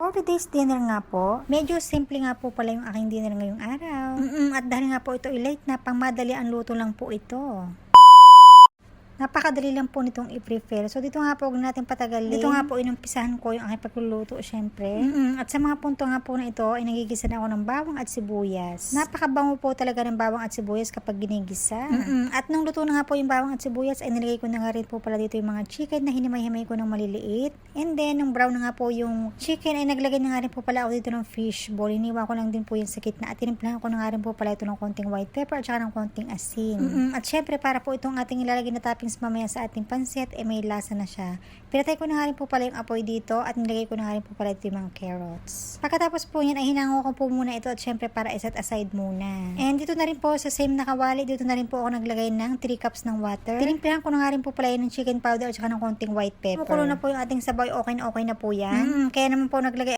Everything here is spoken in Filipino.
For today's dinner nga po, medyo simple nga po pala yung aking dinner ngayong araw. At dahil nga po ito i-late na, pang madali ang luto lang po ito. Napakadali lang po nitong i-prepare. So dito nga po, huwag natin patagalin. Dito nga po inumpisahan ko yung aking pagluluto, syempre. At sa mga punto nga po na ito, ay nagigisa na ako ng bawang at sibuyas. Napakabango po talaga ng bawang at sibuyas kapag ginigisa. At nung luto na nga po yung bawang at sibuyas, ay nilagay ko na nga rin po pala dito yung mga chicken na hinimay-himay ko ng maliliit. And then, nung brown na nga po yung chicken, ay naglagay na nga rin po pala ako dito ng fish ball. Iniwan ko lang din po yung sakit na. At tinimplahan ko na nga rin po pala ito ng konting white pepper at saka ng konting asin. At syempre, para po itong ating ilalagay na toppings mamaya sa ating pansit, may lasa na siya. Pinatay ko na nga rin po pala yung apoy dito at nilagay ko na nga rin po pala ito yung mga carrots. Pagkatapos po yan, ay hinango ko po muna ito at syempre para iset aside muna. And dito na rin po sa same na kawali, dito na rin po ako naglagay ng 3 cups ng water. Tinimplahan ko na nga rin po pala yun ng chicken powder at saka ng konting white pepper. Kumukulo na po yung ating sabaw, okay na po yan. Kaya naman po naglagay